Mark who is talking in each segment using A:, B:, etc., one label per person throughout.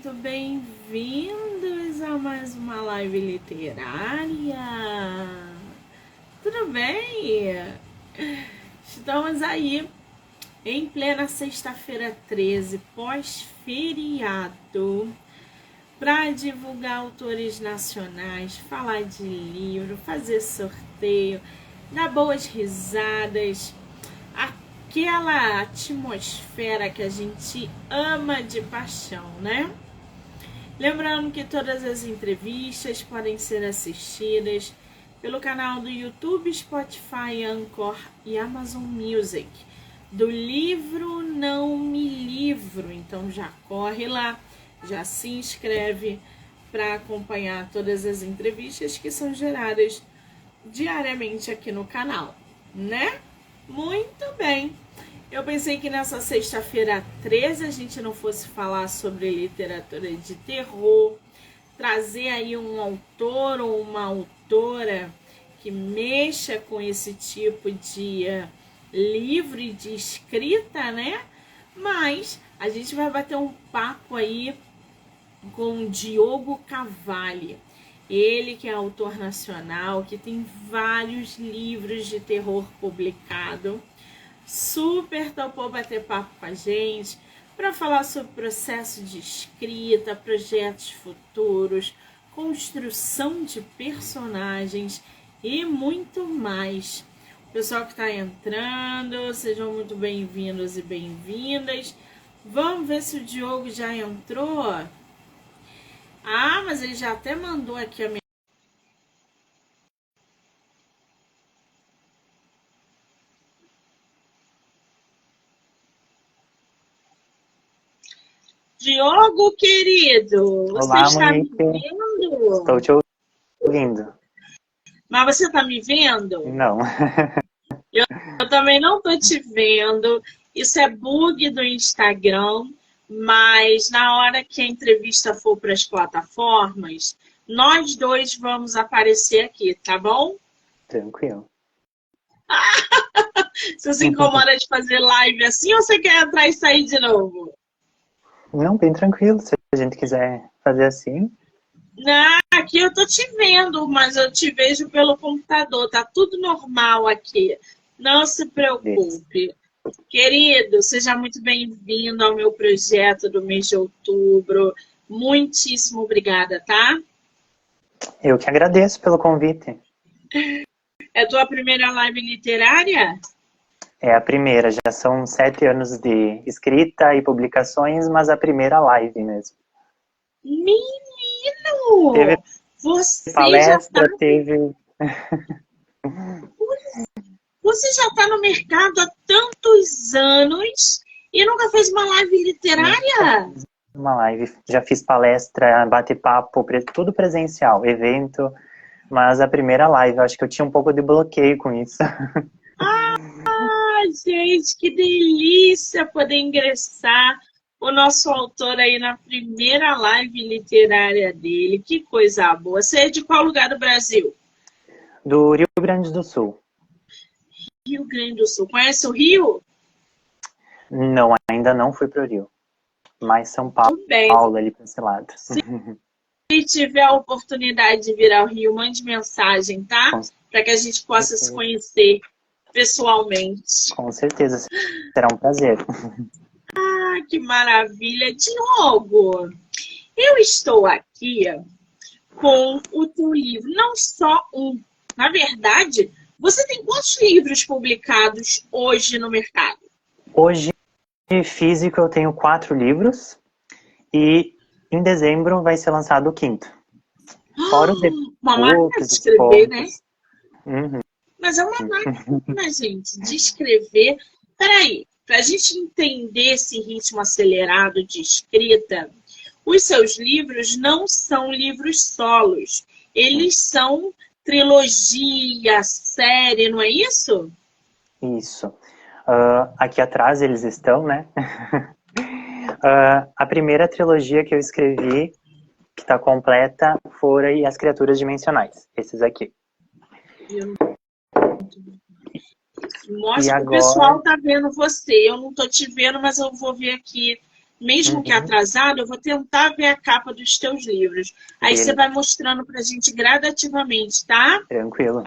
A: muito bem-vindos a mais uma live literária. Tudo bem? Estamos aí em plena sexta-feira 13, pós-feriado, para divulgar autores nacionais, falar de livro, fazer sorteio, dar boas risadas, aquela atmosfera que a gente ama de paixão, né? Lembrando que todas as entrevistas podem ser assistidas pelo canal do YouTube, Spotify, Anchor e Amazon Music, do livro Não Me Livro. Então já corre lá, já se inscreve para acompanhar todas as entrevistas que são geradas diariamente aqui no canal, né? Muito bem. Eu pensei que nessa sexta-feira 13 a gente não fosse falar sobre literatura de terror, trazer aí um autor ou uma autora que mexa com esse tipo de livro e de escrita, né? Mas a gente vai bater um papo aí com Diogo Cavalli. Ele que é autor nacional, que tem vários livros de terror publicado. Super topou bater papo com a gente para falar sobre processo de escrita, projetos futuros, construção de personagens e muito mais. O pessoal que está entrando, sejam muito bem-vindos e bem-vindas. Vamos ver se o Diogo já entrou. Ah, mas ele já até mandou aqui a minha... Diogo, querido, você
B: Olá,
A: está me
B: Monique.
A: vendo?
B: Estou te ouvindo.
A: Mas você está me vendo?
B: Não.
A: Eu também não estou te vendo. Isso é bug do Instagram, mas na hora que a entrevista for para as plataformas, nós dois vamos aparecer aqui, tá bom?
B: Tranquilo.
A: Você se incomoda de fazer live assim ou você quer entrar e sair de novo?
B: Não, bem tranquilo. Se a gente quiser fazer assim.
A: Não, aqui eu tô te vendo, mas eu te vejo pelo computador. Tá tudo normal aqui. Não se
B: Beleza.
A: preocupe. Querido, seja muito bem-vindo ao meu projeto do mês de outubro. Muitíssimo obrigada, tá?
B: Eu que agradeço pelo convite.
A: É a tua primeira live literária?
B: É a primeira, já são 7 anos de escrita e publicações, mas a primeira live mesmo. Teve
A: Menino! Você já tá,
B: palestra, teve...
A: você já tá no mercado há tantos anos e nunca fez uma live literária?
B: Uma live. Já fiz palestra, bate-papo, tudo presencial, evento, mas a primeira live, eu acho que eu tinha um pouco de bloqueio com isso.
A: Ai, gente, que delícia poder ingressar o nosso autor aí na primeira live literária dele. Que coisa boa. Você é de qual lugar do Brasil?
B: Do Rio Grande do Sul.
A: Rio Grande do Sul. Conhece o Rio?
B: Não, ainda não fui pro Rio. Mas São
A: Tudo bem.
B: Paulo, ali para esse lado.
A: Se tiver a oportunidade de vir ao Rio, mande mensagem, tá? Para que a gente possa se conhecer pessoalmente.
B: Com certeza, será um prazer.
A: Ah, que maravilha. Diogo, eu estou aqui com o teu livro, não só um. Na verdade, você tem quantos livros publicados hoje no mercado?
B: Hoje, físico, eu tenho 4 livros e em dezembro vai ser lançado o 5º. Fora os
A: uma máquina de
B: e-books,
A: escrever, né?
B: Uhum.
A: Mas é uma máquina, gente, de escrever. Peraí, para a gente entender esse ritmo acelerado de escrita, os seus livros não são livros solos. Eles são trilogia, série, não é isso?
B: Isso. Aqui atrás eles estão, né? A primeira trilogia que eu escrevi, que está completa, foram As Criaturas Dimensionais. Esses aqui.
A: Mostra que o pessoal tá vendo você. Eu não tô te vendo, mas eu vou ver aqui mesmo que
B: Uhum.
A: atrasado, eu vou tentar ver a capa dos teus livros. Aí você
B: Beleza,
A: vai mostrando pra gente gradativamente, tá?
B: tranquilo.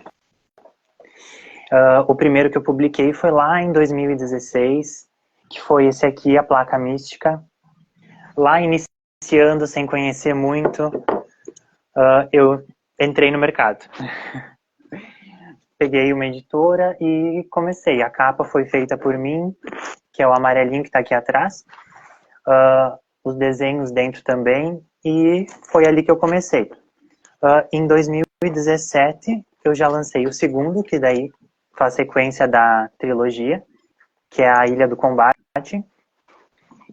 B: O primeiro que eu publiquei foi lá em 2016, que foi esse aqui, A Placa Mística. Lá iniciando, sem conhecer muito, eu entrei no mercado. Peguei uma editora e comecei. A capa foi feita por mim, que é o amarelinho que está aqui atrás. Os desenhos dentro também. E foi ali que eu comecei. Em 2017, eu já lancei o segundo, que daí faz sequência da trilogia, que é A Ilha do Combate.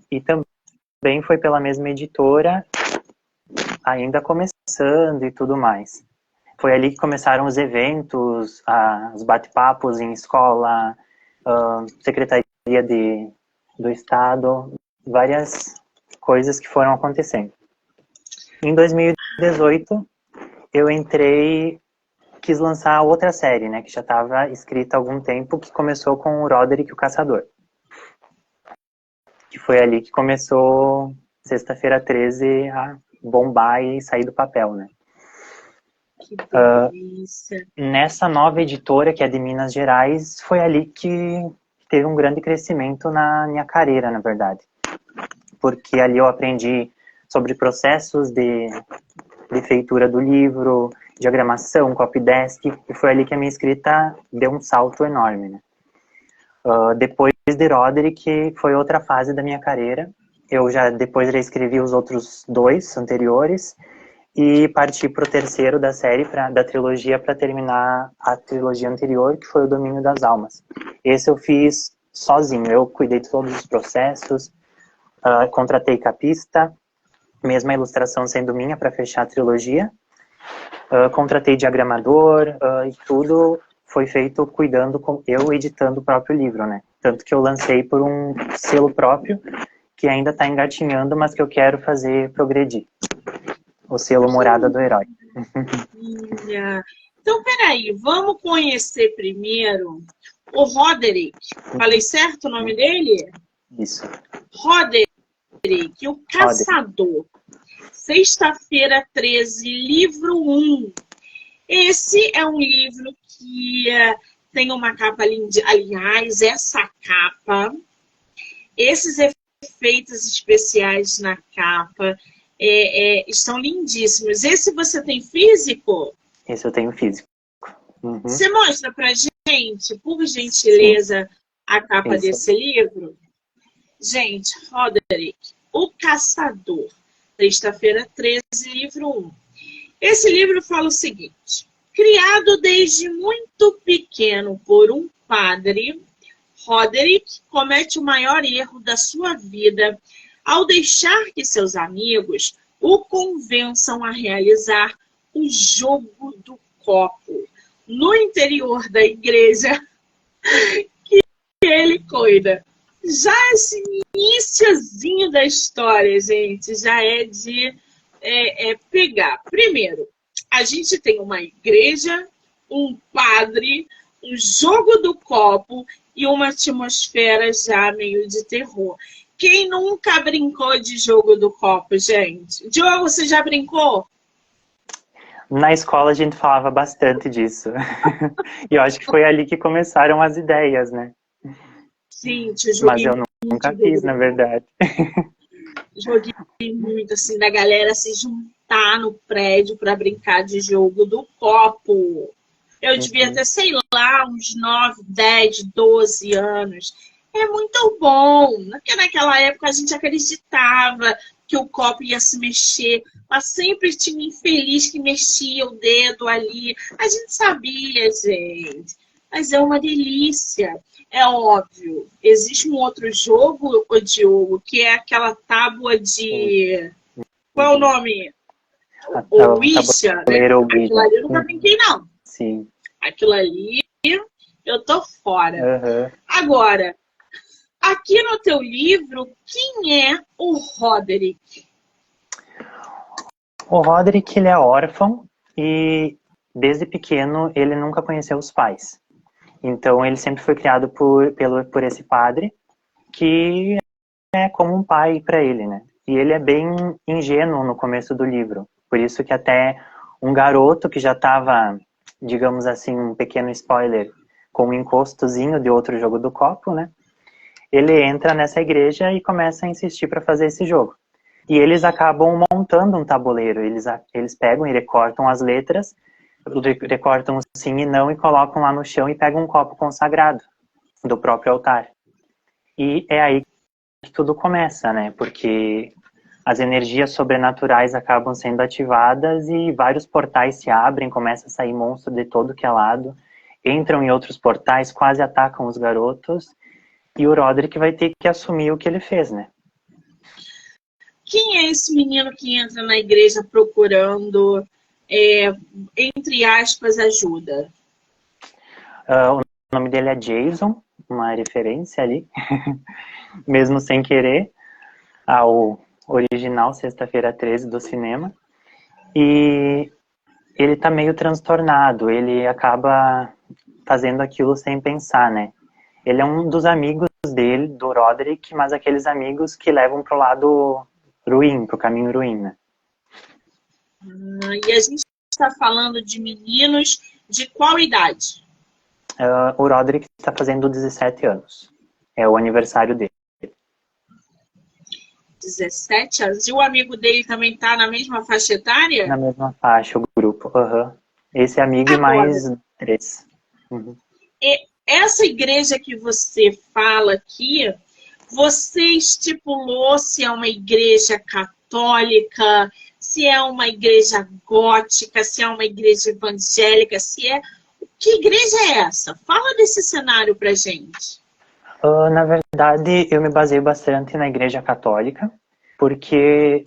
B: E também foi pela mesma editora, ainda começando e tudo mais. Foi ali que começaram os eventos, os bate-papos em escola, Secretaria do Estado, várias coisas que foram acontecendo. Em 2018, eu quis lançar outra série, né, que já estava escrita há algum tempo, que começou com o Roderick o Caçador. Que foi ali que começou Sexta-feira 13 a bombar e sair do papel, né.
A: Que delícia.
B: Nessa nova editora, que é de Minas Gerais, foi ali que teve um grande crescimento na minha carreira, na verdade. Porque ali eu aprendi sobre processos de feitura do livro, diagramação, copydesk, e foi ali que a minha escrita deu um salto enorme, né? Depois de Roderick, foi outra fase da minha carreira. Eu depois já escrevi os outros dois anteriores, e parti para o terceiro da série, da trilogia, para terminar a trilogia anterior, que foi O Domínio das Almas. Esse eu fiz sozinho, eu cuidei de todos os processos, contratei capista, mesmo a ilustração sendo minha para fechar a trilogia, contratei diagramador, e tudo foi feito cuidando, eu editando o próprio livro, né? Tanto que eu lancei por um selo próprio, que ainda está engatinhando, mas que eu quero fazer progredir. O selo Morada do Herói.
A: Então, peraí, vamos conhecer primeiro o Roderick. Falei certo o nome dele?
B: Isso.
A: Roderick, o Caçador. Sexta-feira 13, livro 1. Esse é um livro que tem uma capa linda. Aliás, essa capa, esses efeitos especiais na capa estão lindíssimos. Esse você tem físico?
B: Esse eu tenho físico. Uhum.
A: Você mostra pra gente, por gentileza, sim, a capa desse livro? Gente, Roderick, o Caçador. Sexta-feira 13, livro 1. Esse livro fala o seguinte: criado desde muito pequeno por um padre, Roderick comete o maior erro da sua vida ao deixar que seus amigos o convençam a realizar o jogo do copo no interior da igreja que ele cuida. Já esse iniciozinho da história, gente, já é de pegar. Primeiro, a gente tem uma igreja, um padre, um jogo do copo e uma atmosfera já meio de terror. Quem nunca brincou de jogo do copo, gente? Diogo, você já brincou?
B: Na escola a gente falava bastante disso. E eu acho que foi ali que começaram as ideias, né?
A: Sim,
B: mas eu nunca fiz, na verdade.
A: Joguei muito, assim, da galera se juntar no prédio para brincar de jogo do copo. Eu devia ter, sei lá, uns 9, 10, 12 anos. É muito bom, porque naquela época a gente acreditava que o copo ia se mexer, mas sempre tinha um infeliz que mexia o dedo ali. A gente sabia, gente. Mas é uma delícia. É óbvio. Existe um outro jogo, ô Diogo, que é aquela tábua de... Qual é o nome? O Ouija, né? Aquilo ali eu nunca brinquei, não.
B: Sim.
A: Aquilo ali eu tô fora.
B: Uhum.
A: Agora, aqui no teu livro, quem é o Roderick?
B: O Roderick, ele é órfão e desde pequeno ele nunca conheceu os pais. Então ele sempre foi criado por esse padre, que é como um pai para ele, né? E ele é bem ingênuo no começo do livro. Por isso que até um garoto que já estava, digamos assim, um pequeno spoiler, com um encostozinho de outro jogo do copo, né? Ele entra nessa igreja e começa a insistir para fazer esse jogo. E eles acabam montando um tabuleiro. Eles pegam e recortam as letras, recortam o sim e não e colocam lá no chão e pegam um copo consagrado do próprio altar. E é aí que tudo começa, né? Porque as energias sobrenaturais acabam sendo ativadas e vários portais se abrem, começa a sair monstro de todo que é lado, entram em outros portais, quase atacam os garotos, e o Roderick vai ter que assumir o que ele fez, né?
A: Quem é esse menino que entra na igreja procurando, entre aspas, ajuda?
B: O nome dele é Jason, uma referência ali, mesmo sem querer, ao original Sexta-feira 13 do cinema. E ele tá meio transtornado, ele acaba fazendo aquilo sem pensar, né? Ele é um dos amigos dele, do Roderick, mas aqueles amigos que levam pro lado ruim, pro caminho ruim, né?
A: E a gente está falando de meninos de qual idade?
B: O Roderick está fazendo 17 anos. É o aniversário dele.
A: 17 anos. E o amigo dele também está na mesma faixa etária?
B: Na mesma faixa, o grupo. Uhum. Esse amigo e
A: Agora,
B: mais 3. Uhum.
A: essa igreja que você fala aqui, você estipulou se é uma igreja católica, se é uma igreja gótica, se é uma igreja evangélica, se é... Que igreja é essa? Fala desse cenário pra gente.
B: Na verdade, eu me baseio bastante na Igreja Católica, porque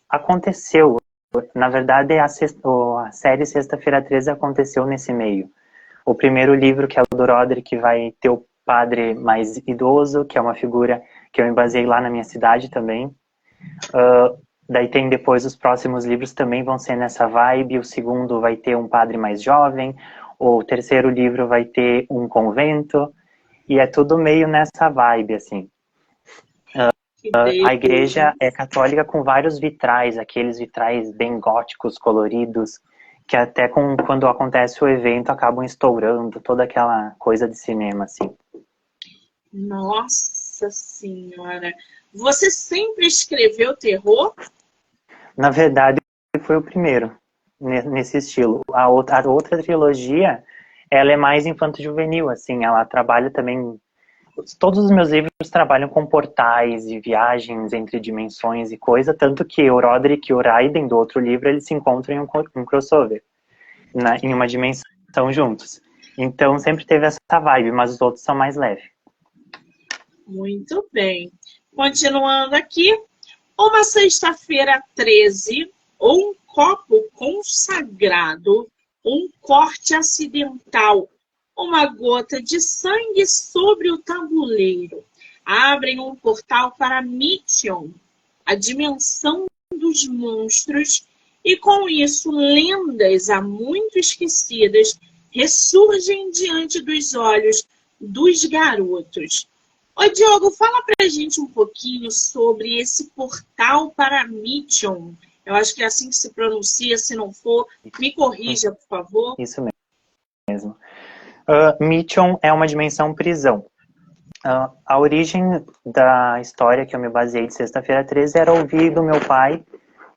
B: aconteceu. Na verdade, a série Sexta-feira 13 aconteceu nesse meio. O primeiro livro, que é o do Roderick, vai ter o padre mais idoso, que é uma figura que eu me baseei lá na minha cidade também. Daí tem depois os próximos livros também vão ser nessa vibe. O segundo vai ter um padre mais jovem. O terceiro livro vai ter um convento. E é tudo meio nessa vibe, assim. A igreja é católica com vários vitrais, aqueles vitrais bem góticos, coloridos, que até quando acontece o evento acabam estourando, toda aquela coisa de cinema, assim.
A: Nossa Senhora. Você sempre escreveu terror?
B: Na verdade, foi o primeiro nesse estilo. A outra trilogia, ela é mais infanto-juvenil, assim, ela trabalha também... Todos os meus livros trabalham com portais e viagens entre dimensões e coisa, tanto que o Roderick e o Raiden, do outro livro, eles se encontram em um crossover, em uma dimensão juntos. Então sempre teve essa vibe, mas os outros são mais leves.
A: Muito bem. Continuando aqui, uma sexta-feira 13, ou um copo consagrado, um corte acidental, uma gota de sangue sobre o tabuleiro. Abrem um portal para Mitchell, a dimensão dos monstros, e com isso lendas há muito esquecidas ressurgem diante dos olhos dos garotos. Ô Diogo, fala pra gente um pouquinho sobre esse portal para Mitchell. Eu acho que é assim que se pronuncia, se não for, me corrija, por favor.
B: Isso mesmo. Mitchell é uma dimensão prisão. A origem da história que eu me baseei de Sexta-feira 13 era ouvir do meu pai,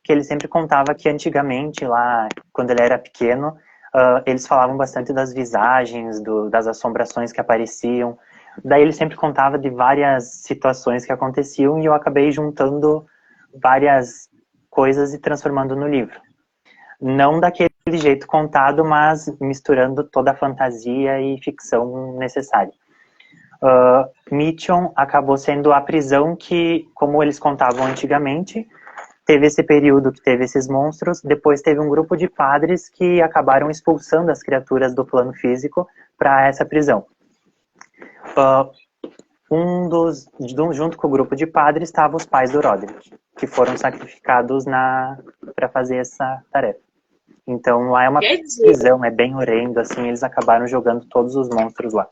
B: que ele sempre contava que antigamente, lá, quando ele era pequeno, eles falavam bastante das visagens, das assombrações que apareciam. Daí ele sempre contava de várias situações que aconteciam e eu acabei juntando várias coisas e transformando no livro. Não daquele jeito contado, mas misturando toda a fantasia e ficção necessária. Mitchell acabou sendo a prisão que, como eles contavam antigamente, teve esse período que teve esses monstros, depois teve um grupo de padres que acabaram expulsando as criaturas do plano físico para essa prisão. Junto com o grupo de padres estavam os pais do Roderick, que foram sacrificados para fazer essa tarefa. Então lá é uma prisão, é bem horrendo, assim, eles acabaram jogando todos os monstros lá.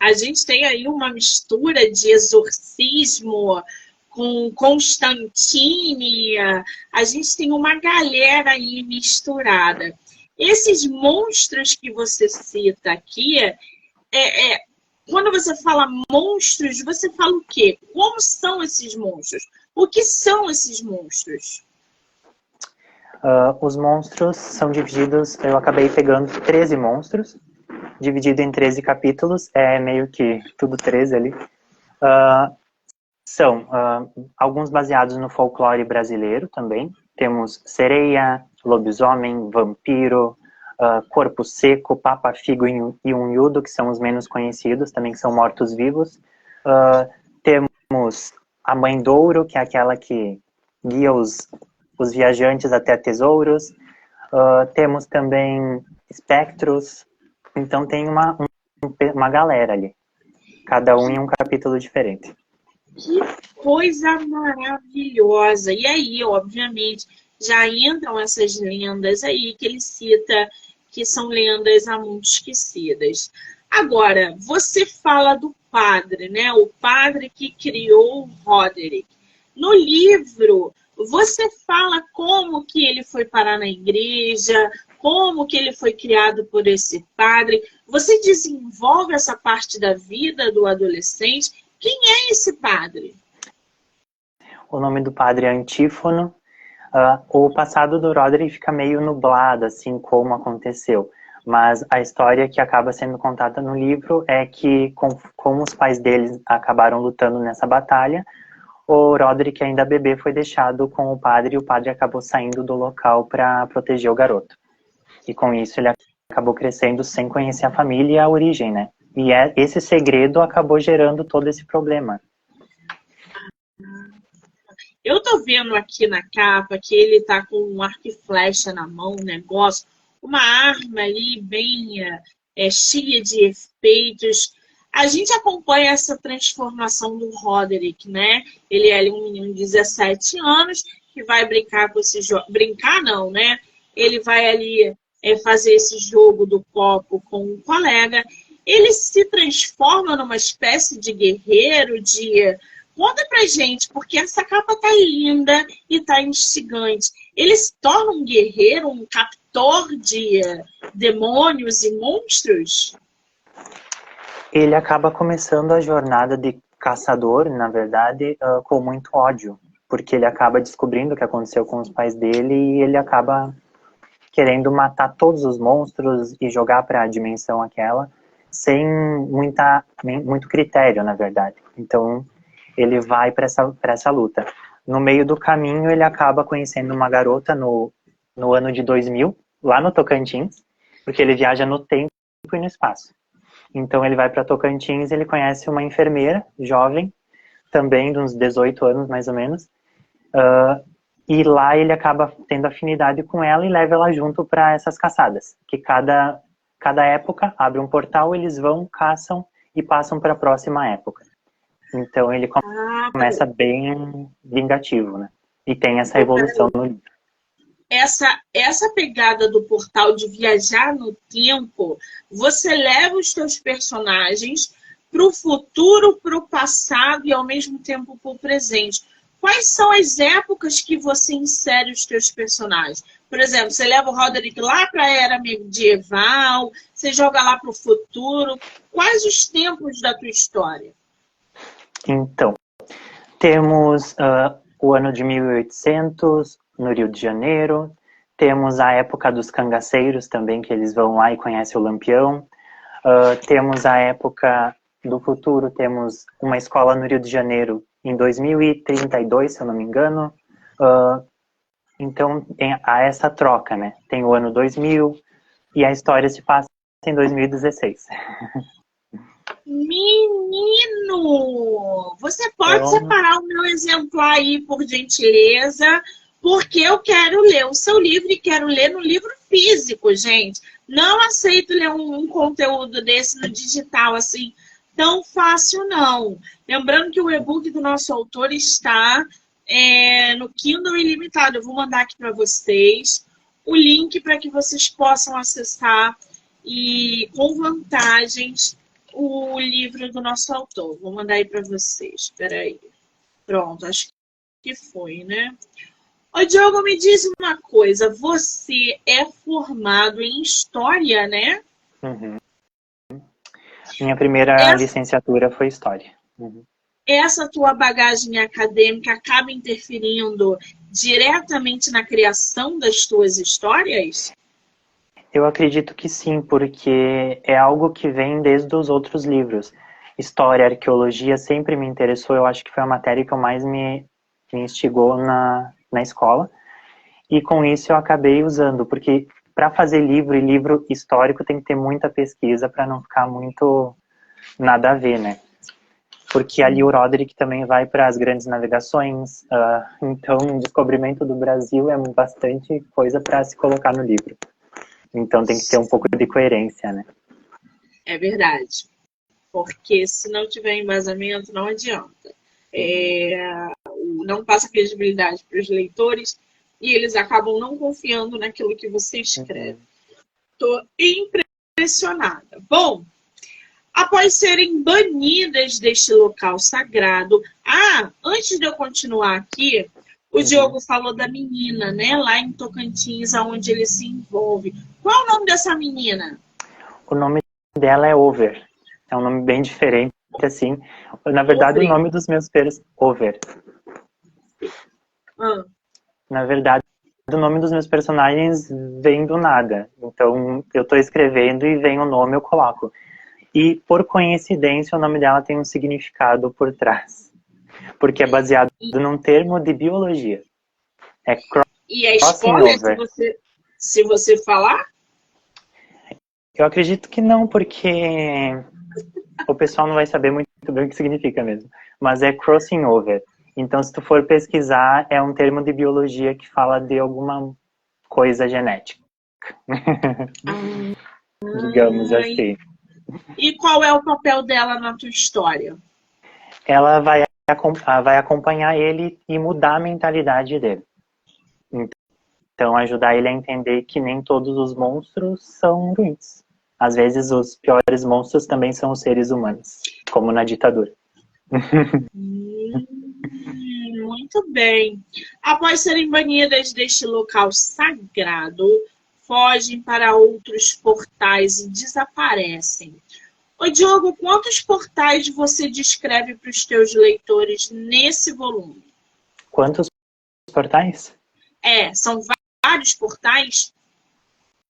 A: A gente tem aí uma mistura de exorcismo com Constantine, a gente tem uma galera aí misturada. Esses monstros que você cita aqui, quando você fala monstros, você fala o quê? Como são esses monstros? O que são esses monstros?
B: Os monstros são divididos, eu acabei pegando 13 monstros, dividido em 13 capítulos, é meio que tudo 13 ali. São alguns baseados no folclore brasileiro também. Temos sereia, lobisomem, vampiro, corpo seco, papa-figo e unhudo, que são os menos conhecidos, também que são mortos-vivos. Temos a mãe Douro, que é aquela que guia os viajantes até tesouros. Temos também espectros. Então tem uma galera ali. Cada um em um capítulo diferente.
A: Que coisa maravilhosa! E aí, obviamente, já entram essas lendas aí que ele cita, que são lendas há muito esquecidas. Agora, você fala do padre, né? O padre que criou o Roderick. No livro, você fala como que ele foi parar na igreja, como que ele foi criado por esse padre. Você desenvolve essa parte da vida do adolescente. Quem é esse padre?
B: O nome do padre é Antífono. O passado do Roderick fica meio nublado, assim, como aconteceu. Mas a história que acaba sendo contada no livro é que, como os pais deles acabaram lutando nessa batalha, o Roderick, ainda bebê, foi deixado com o padre e o padre acabou saindo do local para proteger o garoto. E com isso ele acabou crescendo sem conhecer a família e a origem, né? E esse segredo acabou gerando todo esse problema.
A: Eu tô vendo aqui na capa que ele tá com um arco e flecha na mão, um negócio, uma arma ali bem cheia de efeitos. A gente acompanha essa transformação do Roderick, né? Ele é ali um menino de 17 anos que vai brincar com esse jogo. Brincar não, né? Ele vai ali fazer esse jogo do copo com um colega. Ele se transforma numa espécie de guerreiro, de... Conta pra gente, porque essa capa tá linda e tá instigante. Ele se torna um guerreiro, um captor de demônios e monstros?
B: Ele acaba começando a jornada de caçador, na verdade, com muito ódio. Porque ele acaba descobrindo o que aconteceu com os pais dele e ele acaba querendo matar todos os monstros e jogar para a dimensão aquela, sem muito critério, na verdade. Então, ele vai para essa luta. No meio do caminho, ele acaba conhecendo uma garota no ano de 2000, lá no Tocantins, porque ele viaja no tempo e no espaço. Então, ele vai para Tocantins, ele conhece uma enfermeira jovem, também de uns 18 anos, mais ou menos, e lá ele acaba tendo afinidade com ela e leva ela junto para essas caçadas, que cada época abre um portal, eles vão, caçam e passam para a próxima época. Então ele começa bem vingativo, né? E tem essa evolução no livro.
A: Essa pegada do portal de viajar no tempo, você leva os teus personagens para o futuro, para o passado e ao mesmo tempo para o presente. Quais são as épocas que você insere os teus personagens? Por exemplo, você leva o Roderick lá para a era medieval, você joga lá para o futuro. Quais os tempos da tua história?
B: Então, temos o ano de 1800 no Rio de Janeiro, temos a época dos cangaceiros também, que eles vão lá e conhecem o Lampião, temos a época do futuro, temos uma escola no Rio de Janeiro em 2032, se eu não me engano. Então, há essa troca, né? Tem o ano 2000 e a história se passa em 2016.
A: Menino! Você pode separar o meu exemplar aí, por gentileza, porque eu quero ler o seu livro e quero ler no livro físico, gente. Não aceito ler um conteúdo desse no digital, assim, tão fácil, não. Lembrando que o e-book do nosso autor está no Kindle Ilimitado. Eu vou mandar aqui para vocês o link para que vocês possam acessar e com vantagens o livro do nosso autor. Vou mandar aí para vocês. Espera aí. Pronto, acho que foi, né? Ô, Diogo, me diz uma coisa. Você é formado em História, né?
B: Uhum. Minha primeira licenciatura foi História. Uhum.
A: Essa tua bagagem acadêmica acaba interferindo diretamente na criação das tuas histórias?
B: Eu acredito que sim, porque é algo que vem desde os outros livros. História, arqueologia sempre me interessou, eu acho que foi a matéria que eu mais me instigou na escola. E com isso eu acabei usando, porque para fazer livro e livro histórico tem que ter muita pesquisa para não ficar muito nada a ver, né? Porque ali o Roderick também vai para as grandes navegações, então o descobrimento do Brasil é bastante coisa para se colocar no livro. Então tem que ter um pouco de coerência, né?
A: É verdade. Porque se não tiver embasamento, não adianta. Não passa credibilidade para os leitores e eles acabam não confiando naquilo que você escreve. Estou impressionada. Bom, após serem banidas deste local sagrado. Antes de eu continuar aqui, o Diogo falou da menina, né? Lá em Tocantins, onde ele se envolve. Qual é o nome dessa menina?
B: O nome dela é Over. É um nome bem diferente, assim. Na verdade, o nome dos meus Over. Na verdade, o nome dos meus personagens vem do nada. Então, eu estou escrevendo e vem o nome, eu coloco. E, por coincidência, o nome dela tem um significado por trás. Porque é baseado num termo de biologia. É
A: e é spoiler se você falar?
B: Eu acredito que não, porque o pessoal não vai saber muito bem o que significa mesmo. Mas é crossing over. Então, se tu for pesquisar, é um termo de biologia que fala de alguma coisa genética. Digamos assim.
A: E qual é o papel dela na tua história?
B: Ela vai acompanhar ele e mudar a mentalidade dele. Então, ajudar ele a entender que nem todos os monstros são ruins. Às vezes, os piores monstros também são os seres humanos, como na ditadura.
A: Muito bem. Após serem banidas deste local sagrado, fogem para outros portais e desaparecem. Ô Diogo, quantos portais você descreve para os teus leitores nesse volume?
B: Quantos portais?
A: São vários portais?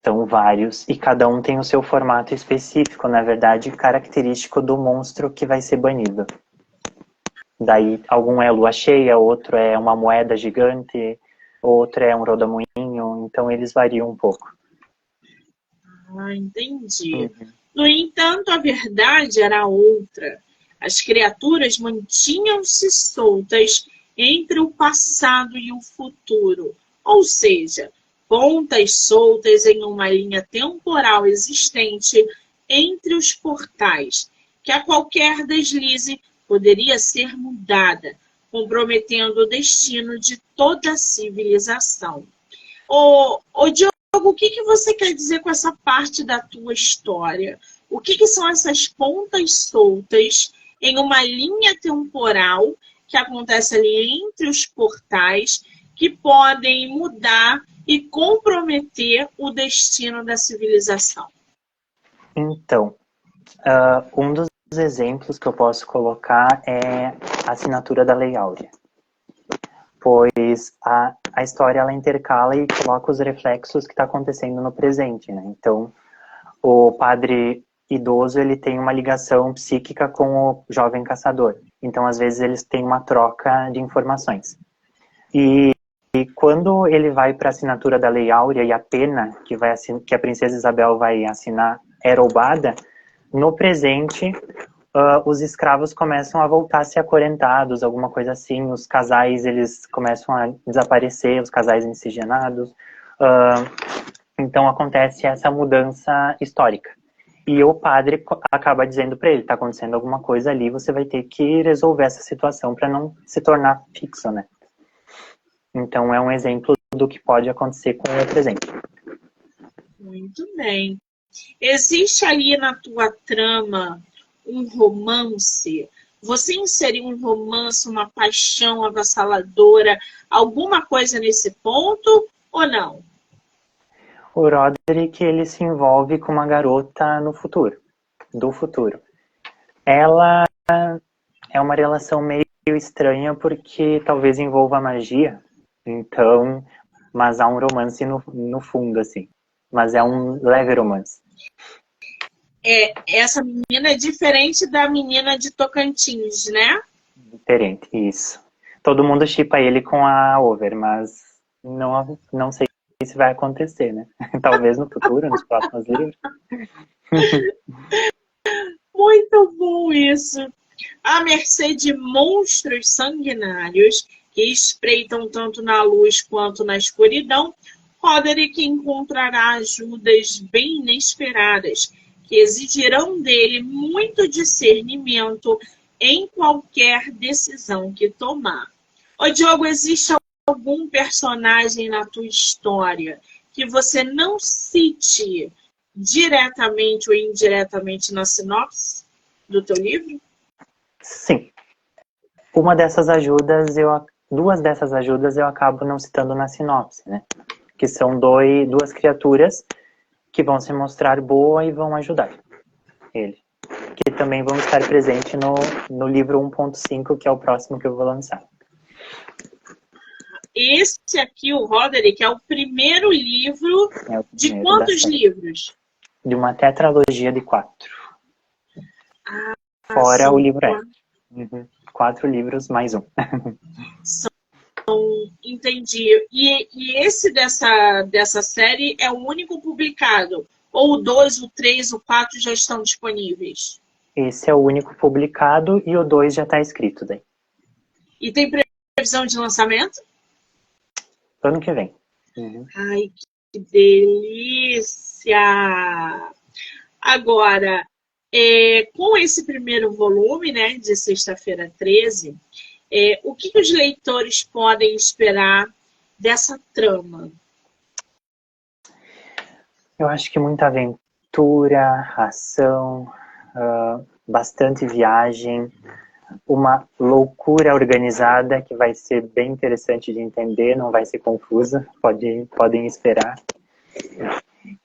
B: São vários, e cada um tem o seu formato específico, na verdade, característico do monstro que vai ser banido. Daí, algum é lua cheia, outro é uma moeda gigante, outro é um rodamuinho, então eles variam um pouco.
A: Entendi. No entanto, a verdade era outra. As criaturas mantinham-se soltas entre o passado e o futuro, ou seja, pontas soltas em uma linha temporal existente entre os portais, que a qualquer deslize poderia ser mudada, comprometendo o destino de toda a civilização. O Diogo, o que você quer dizer com essa parte da tua história? O que são essas pontas soltas em uma linha temporal que acontece ali entre os portais que podem mudar e comprometer o destino da civilização?
B: Então, um dos exemplos que eu posso colocar é a assinatura da Lei Áurea. Pois a história ela intercala e coloca os reflexos que está acontecendo no presente, né? Então, o padre idoso ele tem uma ligação psíquica com o jovem caçador. Então, às vezes, eles têm uma troca de informações. E quando ele vai para a assinatura da Lei Áurea e a pena que a princesa Isabel vai assinar é roubada, no presente, os escravos começam a voltar a ser acorrentados, alguma coisa assim, os casais eles começam a desaparecer, os casais miscigenados. Então acontece essa mudança histórica. E o padre acaba dizendo para ele, está acontecendo alguma coisa ali, você vai ter que resolver essa situação para não se tornar fixo, né? Então é um exemplo do que pode acontecer com o presente.
A: Muito bem. Existe ali na tua trama um romance? Você inseriu um romance, uma paixão avassaladora, alguma coisa nesse ponto ou não?
B: O Roderick, ele se envolve com uma garota no futuro, do futuro. Ela é uma relação meio estranha porque talvez envolva magia, então, mas há um romance no fundo, assim. Mas é um leve romance.
A: Essa menina é diferente da menina de Tocantins, né?
B: Diferente, isso. Todo mundo shippa ele com a Over, mas não sei se vai acontecer, né? Talvez no futuro, nos próximos livros.
A: Muito bom isso. À mercê de monstros sanguinários que espreitam tanto na luz quanto na escuridão, Roderick encontrará ajudas bem inesperadas que exigirão dele muito discernimento em qualquer decisão que tomar. Ô Diogo, existe algum personagem na tua história que você não cite diretamente ou indiretamente na sinopse do teu livro?
B: Sim. Duas dessas ajudas eu acabo não citando na sinopse, né? Que são duas criaturas que vão se mostrar boa e vão ajudar ele. Que também vão estar presentes no livro 1.5, que é o próximo que eu vou lançar.
A: Esse aqui, o Roderick, é o primeiro livro de quantos livros?
B: De uma tetralogia de 4. Fora o livro extra. 4 livros mais um.
A: Entendi. E esse dessa série é o único publicado? Ou o 2, o 3, o 4 já estão disponíveis?
B: Esse é o único publicado e o 2 já está escrito daí.
A: E tem previsão de lançamento?
B: Ano que vem.
A: Ai, que delícia! Agora, com esse primeiro volume, né, de Sexta-feira 13, o que os leitores podem esperar dessa trama?
B: Eu acho que muita aventura, ação, bastante viagem, uma loucura organizada que vai ser bem interessante de entender, não vai ser confusa, podem esperar.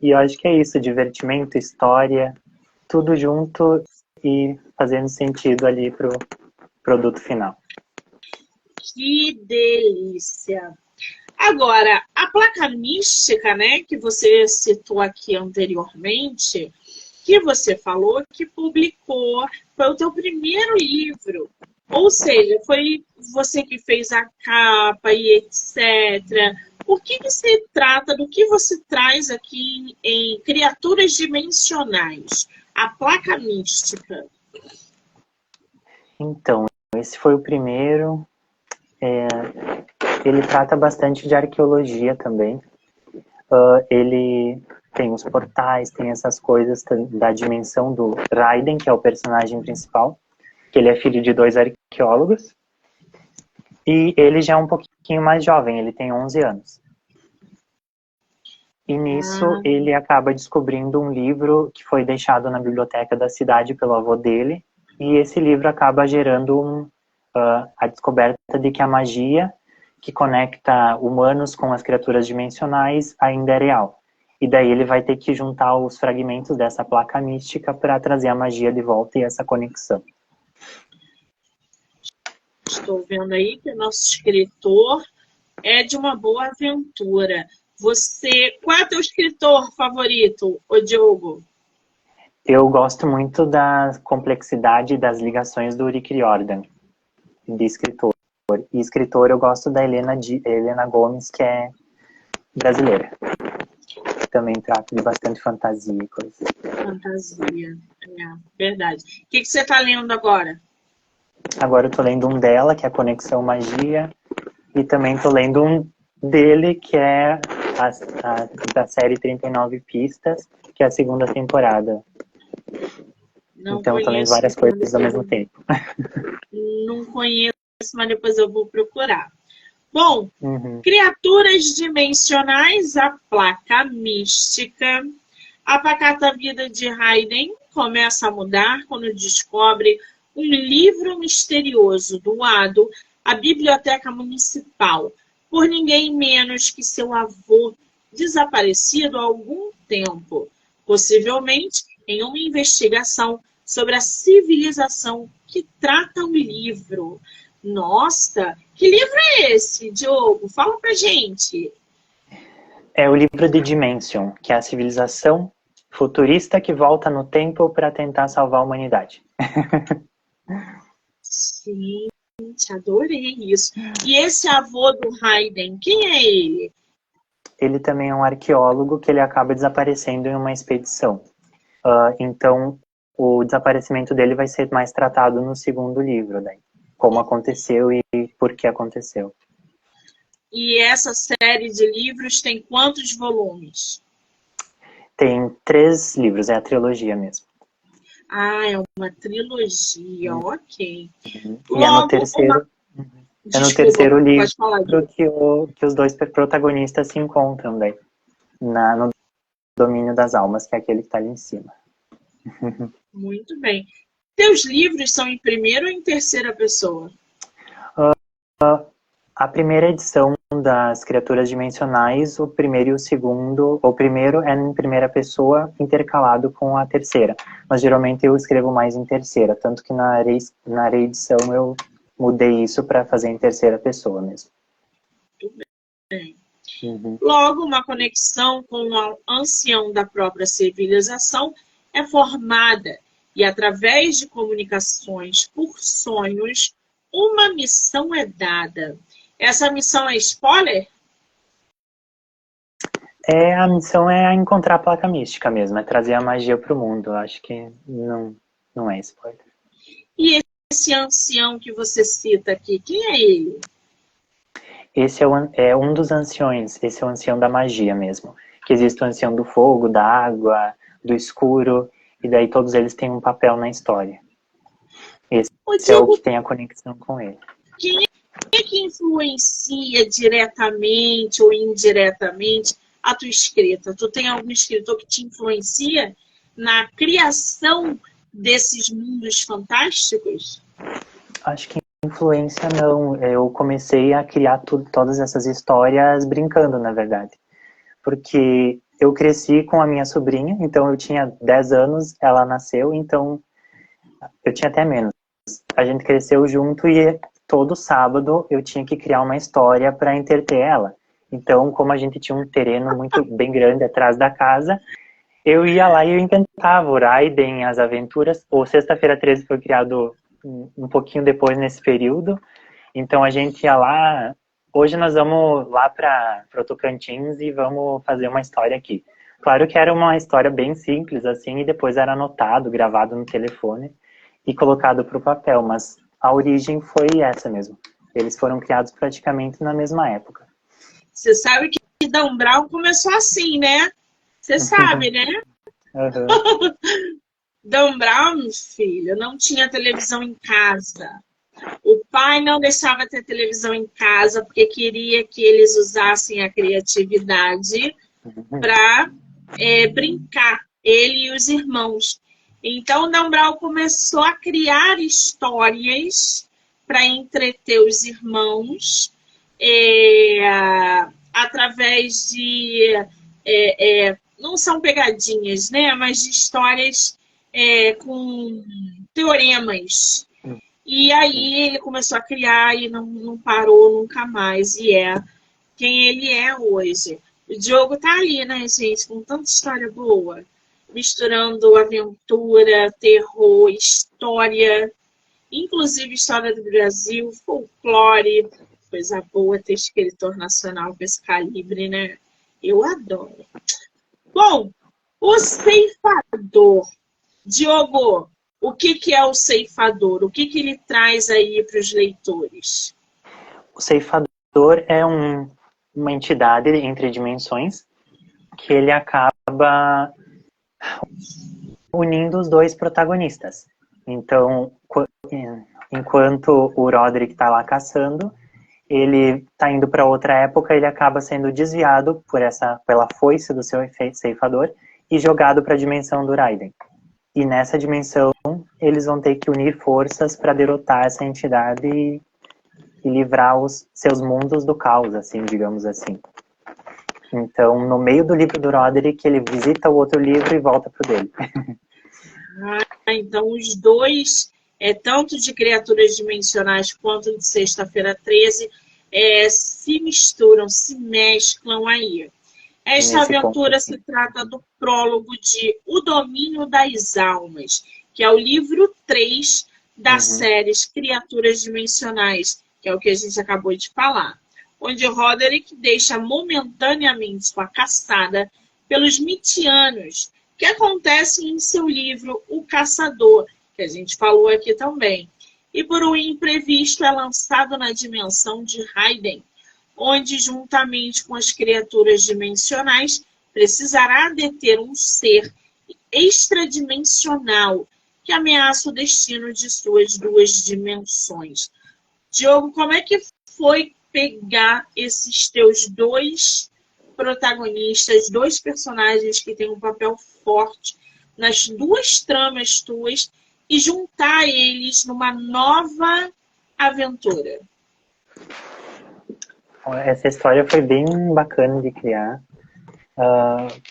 B: E eu acho que é isso, divertimento, história, tudo junto e fazendo sentido ali pro produto final.
A: Que delícia! Agora, a placa mística, né, que você citou aqui anteriormente, que você falou que publicou, foi o teu primeiro livro. Ou seja, foi você que fez a capa e etc. O que se trata, do que você traz aqui em Criaturas Dimensionais, a placa mística?
B: Então, esse foi o primeiro. Ele trata bastante de arqueologia também. Ele tem os portais, tem essas coisas da dimensão do Raiden, que é o personagem principal, que ele é filho de 2 arqueólogos. E ele já é um pouquinho mais jovem, ele tem 11 anos. E nisso ele acaba descobrindo um livro que foi deixado na biblioteca da cidade pelo avô dele. E esse livro acaba gerando a descoberta de que a magia que conecta humanos com as criaturas dimensionais ainda é real. E daí ele vai ter que juntar os fragmentos dessa placa mística para trazer a magia de volta e essa conexão.
A: Estou vendo aí que o nosso escritor é de uma boa aventura. Qual é o teu escritor favorito, ô Diogo?
B: Eu gosto muito da complexidade das ligações do Rick Riordan, de escritor. E escritor eu gosto da Helena Gomes, que é brasileira. Também trata de bastante fantasia e coisa.
A: Fantasia, verdade. O que você está lendo agora?
B: Agora eu tô lendo um dela, que é a Conexão Magia, e também tô lendo um dele, que é da série 39 Pistas, que é a 2ª temporada. Então eu tô lendo várias coisas ao mesmo tempo.
A: Não conheço, mas depois eu vou procurar. Bom, Criaturas Dimensionais, a placa mística. A pacata vida de Haydn começa a mudar quando descobre um livro misterioso doado à Biblioteca Municipal por ninguém menos que seu avô, desaparecido há algum tempo, possivelmente em uma investigação sobre a civilização que trata o livro. Nossa, que livro é esse, Diogo? Fala pra gente.
B: É o livro de Dimension, que é a civilização futurista que volta no tempo para tentar salvar a humanidade.
A: Gente, adorei isso. E esse avô do Haydn, quem é ele?
B: Ele também é um arqueólogo que ele acaba desaparecendo em uma expedição. Então, o desaparecimento dele vai ser mais tratado no segundo livro, daí. Como aconteceu e por que aconteceu.
A: E essa série de livros tem quantos volumes?
B: Tem 3 livros, é a trilogia mesmo.
A: Ah, é uma trilogia, ok.
B: E é no terceiro,
A: Desculpa,
B: livro
A: pode falar,
B: que os dois protagonistas se encontram daí, no domínio das almas, que é aquele que está ali em cima.
A: Muito bem. Teus livros são em primeira ou em terceira pessoa?
B: A primeira edição das Criaturas Dimensionais, o primeiro e o segundo, o primeiro é em primeira pessoa intercalado com a terceira, mas geralmente eu escrevo mais em terceira, tanto que na reedição eu mudei isso para fazer em terceira pessoa mesmo.
A: Muito bem. Logo, uma conexão com o ancião da própria civilização é formada e, através de comunicações por sonhos, uma missão é dada. Essa missão é spoiler?
B: A missão é encontrar a placa mística mesmo, é trazer a magia para o mundo. Eu acho que não é spoiler.
A: E esse ancião que você cita aqui, quem é ele?
B: Esse é um dos anciões, esse é o ancião da magia mesmo. Que existe o ancião do fogo, da água, do escuro, e daí todos eles têm um papel na história. Esse é o que tem a conexão com ele.
A: Quem é que influencia diretamente ou indiretamente a tua escrita? Tu tem algum escritor que te influencia na criação desses mundos fantásticos?
B: Acho que influência não. Eu comecei a criar todas essas histórias brincando, na verdade. Porque eu cresci com a minha sobrinha, então eu tinha 10 anos, ela nasceu, então eu tinha até menos. A gente cresceu junto e todo sábado eu tinha que criar uma história para entreter ela. Então, como a gente tinha um terreno muito bem grande atrás da casa, eu ia lá e eu inventava o Raiden, as aventuras. O Sexta-feira 13 foi criado um pouquinho depois nesse período. Então a gente ia lá. Hoje nós vamos lá para o Tocantins e vamos fazer uma história aqui. Claro que era uma história bem simples assim e depois era anotado, gravado no telefone e colocado para o papel. Mas a origem foi essa mesmo. Eles foram criados praticamente na mesma época.
A: Você sabe que Dan Brown começou assim, né? Você sabe, né?
B: Uhum.
A: Dan Brown, filho, não tinha televisão em casa. O pai não deixava ter televisão em casa porque queria que eles usassem a criatividade para brincar, ele e os irmãos. Então, Dan Brown começou a criar histórias para entreter os irmãos através de... não são pegadinhas, né? Mas de histórias com teoremas. E aí ele começou a criar e não parou nunca mais. E é quem ele é hoje. O Diogo tá ali, né, gente? Com tanta história boa. Misturando aventura, terror, história. Inclusive história do Brasil, folclore. Coisa boa ter escritor nacional com esse calibre, né? Eu adoro. Bom, o ceifador. Diogo, o que é o ceifador? O que ele traz aí para os leitores?
B: O ceifador é uma entidade entre dimensões que ele acaba unindo os dois protagonistas. Então, enquanto o Roderick está lá caçando, ele está indo para outra época, ele acaba sendo desviado pela foice do seu ceifador e jogado para a dimensão do Raiden. E nessa dimensão, eles vão ter que unir forças para derrotar essa entidade e livrar os seus mundos do caos, assim, digamos assim. Então, no meio do livro do Roderick, ele visita o outro livro e volta pro dele.
A: Então os dois, tanto de Criaturas Dimensionais quanto de Sexta-feira 13, se misturam, se mesclam aí. Esta
B: Nesse
A: aventura
B: ponto,
A: se trata do prólogo de O Domínio das Almas, que é o livro 3 da série Criaturas Dimensionais, que é o que a gente acabou de falar, onde Roderick deixa momentaneamente sua caçada pelos Mitianos, que acontece em seu livro O Caçador, que a gente falou aqui também. E por um imprevisto é lançado na dimensão de Raiden, onde, juntamente com as criaturas dimensionais, precisará deter um ser extradimensional que ameaça o destino de suas duas dimensões. Diogo, como é que foi pegar esses teus dois protagonistas, dois personagens que têm um papel forte nas duas tramas tuas e juntar eles numa nova aventura?
B: Essa história foi bem bacana de criar,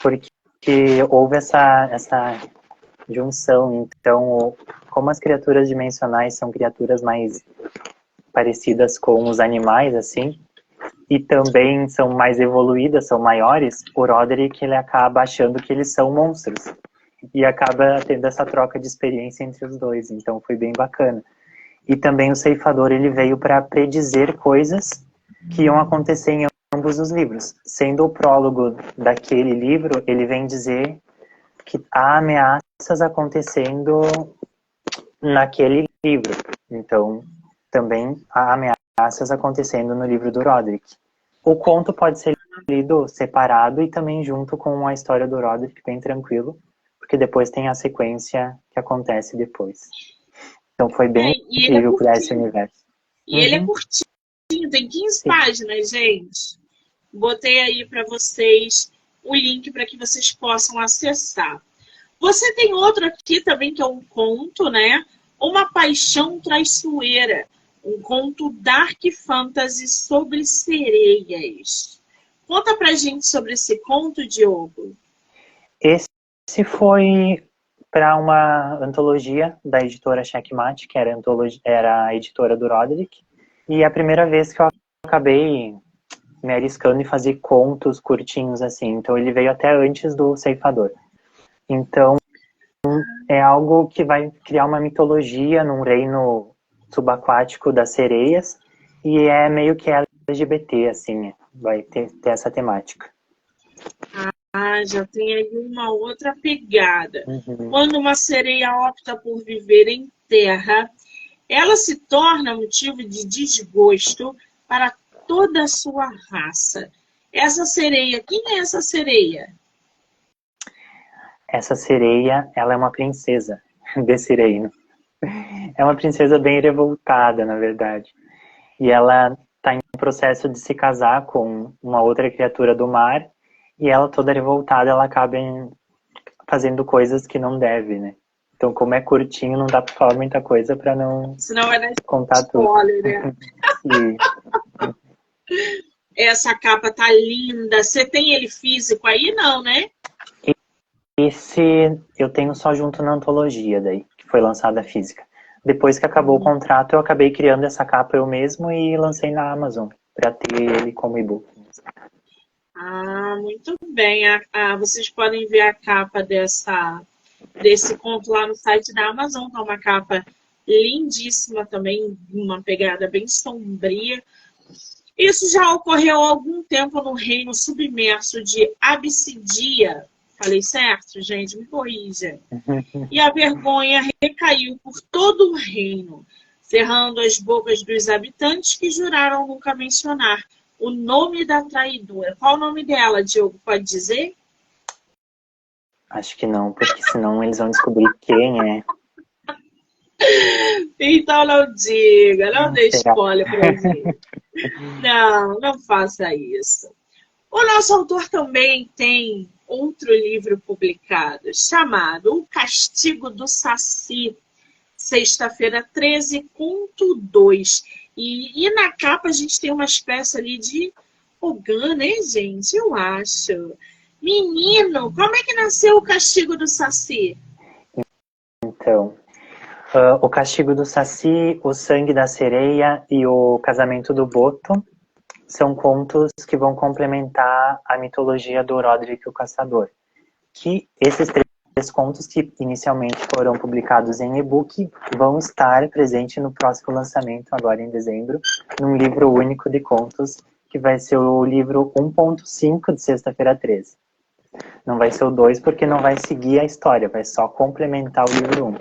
B: porque houve essa junção. Então, como as criaturas dimensionais são criaturas mais parecidas com os animais, assim, e também são mais evoluídas, são maiores, o Roderick, ele acaba achando que eles são monstros. E acaba tendo essa troca de experiência entre os dois. Então foi bem bacana. E também o Ceifador, ele veio para predizer coisas que iam acontecer em ambos os livros. Sendo o prólogo daquele livro, ele vem dizer que há ameaças acontecendo naquele livro. Então, também há ameaças acontecendo no livro do Roderick. O conto pode ser lido separado e também junto com a história do Roderick, bem tranquilo, porque depois tem a sequência que acontece depois. Então foi bem incrível criar esse universo.
A: E ele é curtinho, tem 15 páginas, gente. Botei aí para vocês o link para que vocês possam acessar. Você tem outro aqui também que é um conto, né? Uma Paixão Traiçoeira. Um conto dark fantasy sobre sereias. Conta pra gente sobre esse conto, Diogo.
B: Esse foi para uma antologia da editora Checkmate, que era a editora do Roderick. E é a primeira vez que eu acabei me arriscando em fazer contos curtinhos assim. Então ele veio até antes do Ceifador. Então é algo que vai criar uma mitologia num reino subaquático das sereias, e é meio que LGBT, assim, vai ter essa temática.
A: Já tem aí uma outra pegada. Quando uma sereia opta por viver em terra, ela se torna motivo de desgosto para toda a sua raça. Essa sereia, quem é essa sereia?
B: Essa sereia, ela é uma princesa desse reino. É uma princesa bem revoltada, na verdade. E ela está em processo de se casar com uma outra criatura do mar, e ela toda revoltada, ela acaba fazendo coisas que não deve, né? Então, como é curtinho, não dá pra falar muita coisa pra não
A: Senão vai dar
B: contar
A: spoiler,
B: tudo.
A: Né? Essa capa tá linda. Você tem ele físico aí? Não, né?
B: Esse eu tenho só junto na antologia daí, que foi lançada a física. Depois que acabou o contrato, eu acabei criando essa capa eu mesmo e lancei na Amazon, para ter ele como e-book.
A: Muito bem. Vocês podem ver a capa desse conto lá no site da Amazon. Tá uma capa lindíssima também, uma pegada bem sombria. Isso já ocorreu há algum tempo no reino submerso de Absidia. Falei certo, gente? Me corrija. E a vergonha recaiu por todo o reino, cerrando as bocas dos habitantes que juraram nunca mencionar o nome da traidora. Qual o nome dela, Diogo? Pode dizer?
B: Acho que não, porque senão eles vão descobrir quem é.
A: Então não diga, não dê spoiler pra gente. Não faça isso. O nosso autor também tem outro livro publicado, chamado O Castigo do Saci, Sexta-feira 13, conto 2. E na capa a gente tem uma espécie ali de Ogã, né, gente? Eu acho. Menino, como é que nasceu o Castigo do Saci?
B: Então, O Castigo do Saci, O Sangue da Sereia e O Casamento do Boto são contos que vão complementar a mitologia do Roderick o Caçador. Que esses três contos, que inicialmente foram publicados em e-book, vão estar presentes no próximo lançamento, agora em dezembro, num livro único de contos, que vai ser o livro 1.5 de Sexta-feira 13. Não vai ser o 2 porque não vai seguir a história, vai só complementar o livro 1.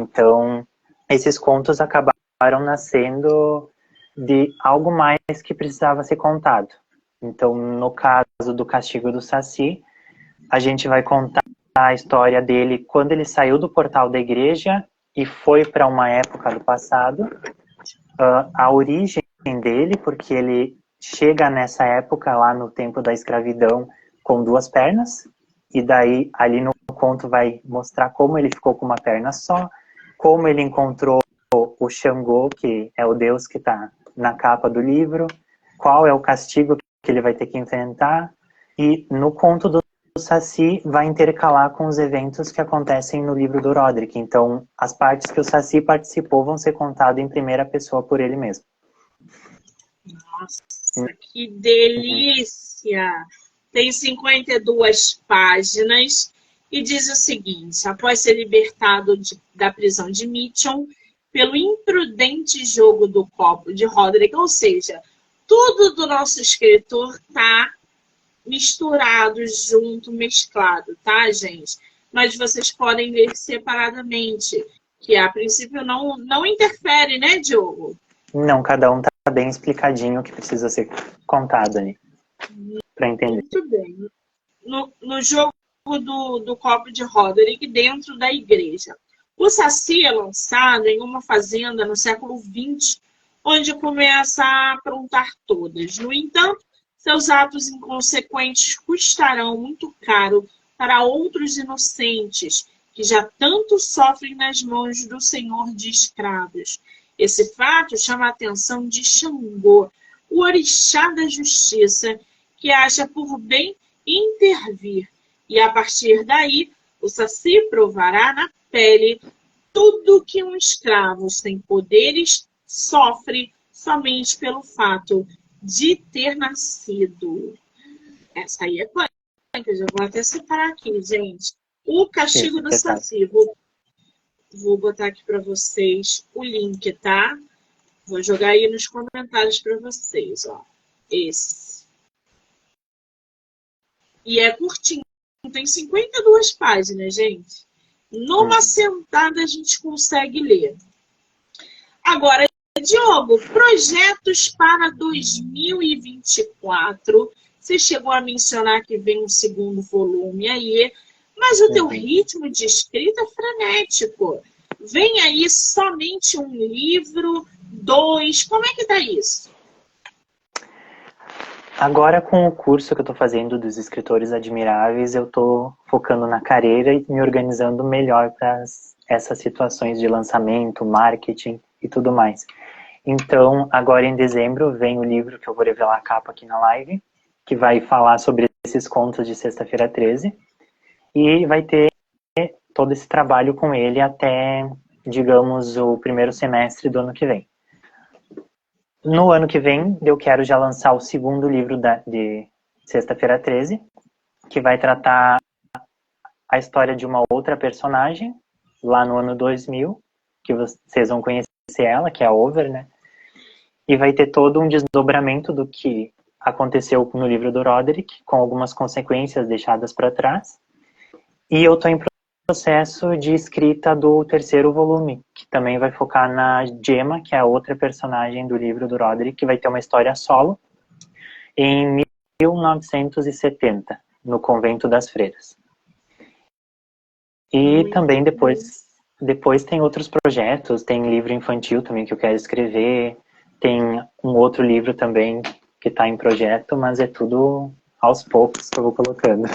B: Então, esses contos acabaram nascendo de algo mais que precisava ser contado. Então, no caso do Castigo do Saci, a gente vai contar a história dele quando ele saiu do portal da igreja e foi para uma época do passado, a origem dele, porque ele chega nessa época, lá no tempo da escravidão, com 2 pernas, e daí ali no conto vai mostrar como ele ficou com uma perna só, como ele encontrou o Xangô, que é o deus que está na capa do livro, qual é o castigo que ele vai ter que enfrentar, e no conto do Saci vai intercalar com os eventos que acontecem no livro do Roderick. Então, as partes que o Saci participou vão ser contadas em primeira pessoa por ele mesmo.
A: Nossa, que delícia! Tem 52 páginas e diz o seguinte: após ser libertado da prisão de Mitchell pelo imprudente jogo do copo de Roderick, ou seja, tudo do nosso escritor está misturado, junto, mesclado, tá, gente? Mas vocês podem ler separadamente, que a princípio não interfere, né, Diogo?
B: Não, cada um tá bem explicadinho o que precisa ser contado ali, para entender.
A: Muito bem. No jogo do copo de Roderick, dentro da igreja. O Saci é lançado em uma fazenda no século XX, onde começa a aprontar todas. No entanto, seus atos inconsequentes custarão muito caro para outros inocentes, que já tanto sofrem nas mãos do senhor de escravos. Esse fato chama a atenção de Xangô, o orixá da justiça, que acha por bem intervir. E a partir daí, o Saci provará na pele tudo que um escravo sem poderes sofre somente pelo fato de ter nascido. Essa aí é pânica, eu já vou até separar aqui, gente. O Castigo do Saci. Vou botar aqui para vocês o link, tá? Vou jogar aí nos comentários para vocês, ó. Esse. E é curtinho, tem 52 páginas, gente. Numa sentada a gente consegue ler. Agora, Diogo, projetos para 2024. Você chegou a mencionar que vem um segundo volume aí, mas o teu ritmo de escrita é frenético. Vem aí somente um livro, 2, como é que tá isso?
B: Agora, com o curso que eu estou fazendo dos escritores admiráveis, eu estou focando na carreira e me organizando melhor para essas situações de lançamento, marketing e tudo mais. Então, agora em dezembro, vem o livro que eu vou revelar a capa aqui na live, que vai falar sobre esses contos de Sexta-feira 13, e vai ter todo esse trabalho com ele até, digamos, o primeiro semestre do ano que vem. No ano que vem, eu quero já lançar o segundo livro de Sexta-feira 13, que vai tratar a história de uma outra personagem, lá no ano 2000, que vocês vão conhecer ela, que é a Over, né? E vai ter todo um desdobramento do que aconteceu no livro do Roderick, com algumas consequências deixadas para trás. E eu estou em processo de escrita do terceiro volume, que também vai focar na Gemma, que é a outra personagem do livro do Roderick, que vai ter uma história solo, em 1970, no Convento das Freiras. E também depois tem outros projetos, tem livro infantil também que eu quero escrever, tem um outro livro também que está em projeto, mas é tudo aos poucos que eu vou colocando.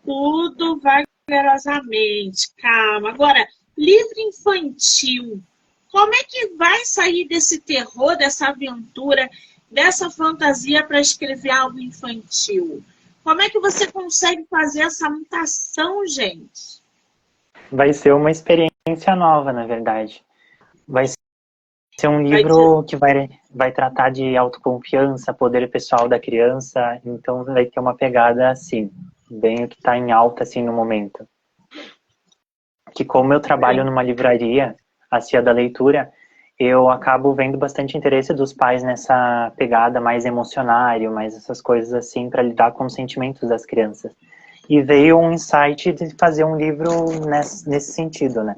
A: Tudo vagarosamente, calma. Agora, livro infantil. Como é que vai sair desse terror, dessa aventura, dessa fantasia para escrever algo infantil? Como é que você consegue fazer essa mutação, gente?
B: Vai ser uma experiência nova, na verdade. Vai ser um
A: Vai ser...
B: livro que vai tratar de autoconfiança, poder pessoal da criança, então vai ter uma pegada assim, bem o que está em alta assim no momento. Que como eu trabalho numa livraria, a Cia da Leitura, eu acabo vendo bastante interesse dos pais nessa pegada mais emocionária, mais essas coisas assim, para lidar com os sentimentos das crianças. E veio um insight de fazer um livro nesse sentido, né?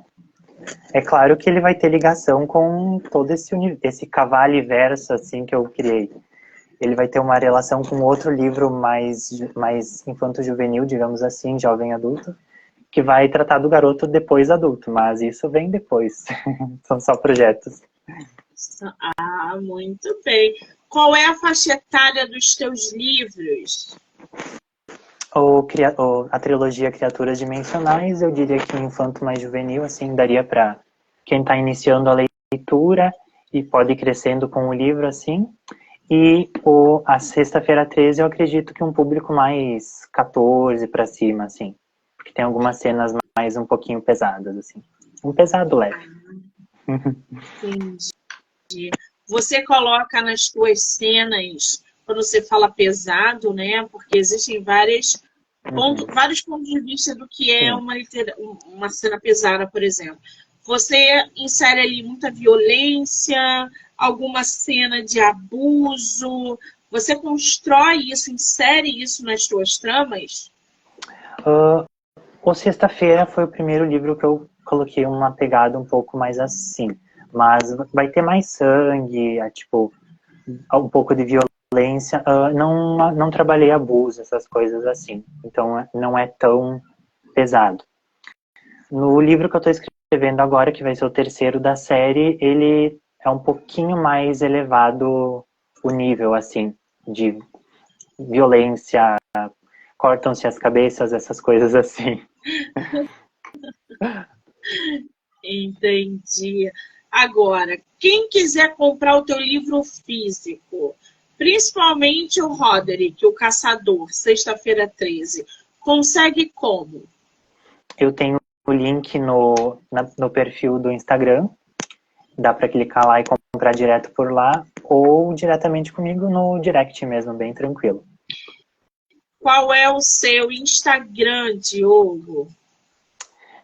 B: É claro que ele vai ter ligação com todo esse cavaliverso assim que eu criei. Ele vai ter uma relação com outro livro mais infanto-juvenil, digamos assim, jovem adulto, que vai tratar do garoto depois adulto, mas isso vem depois. São só projetos.
A: Ah, muito bem. Qual é a faixa etária dos teus livros?
B: A trilogia Criaturas Dimensionais, eu diria que infanto mais juvenil, assim, daria para quem está iniciando a leitura e pode ir crescendo com o livro, assim. E a Sexta-feira 13, eu acredito que um público mais 14 para cima, assim. Porque tem algumas cenas mais um pouquinho pesadas, assim. Um pesado leve.
A: Entendi. Você coloca nas tuas cenas, quando você fala pesado, né? Porque existem vários pontos de vista do que é
B: Sim.
A: uma cena pesada, por exemplo. Você insere ali muita violência, alguma cena de abuso. Você constrói isso, insere isso nas tuas tramas?
B: O Sexta-feira foi o primeiro livro que eu coloquei uma pegada um pouco mais assim. Mas vai ter mais sangue, tipo, um pouco de violência. Não trabalhei abuso, essas coisas assim. Então não é tão pesado. No livro que eu estou escrevendo agora, que vai ser o terceiro da série, ele é um pouquinho mais elevado o nível, assim, de violência, cortam-se as cabeças, essas coisas assim.
A: Entendi. Agora, quem quiser comprar o teu livro físico, principalmente o Roderick, o Caçador, Sexta-feira 13, consegue como?
B: Eu tenho o link no perfil do Instagram, dá para clicar lá e comprar direto por lá, ou diretamente comigo no direct mesmo, bem tranquilo.
A: Qual é o seu Instagram, Diogo?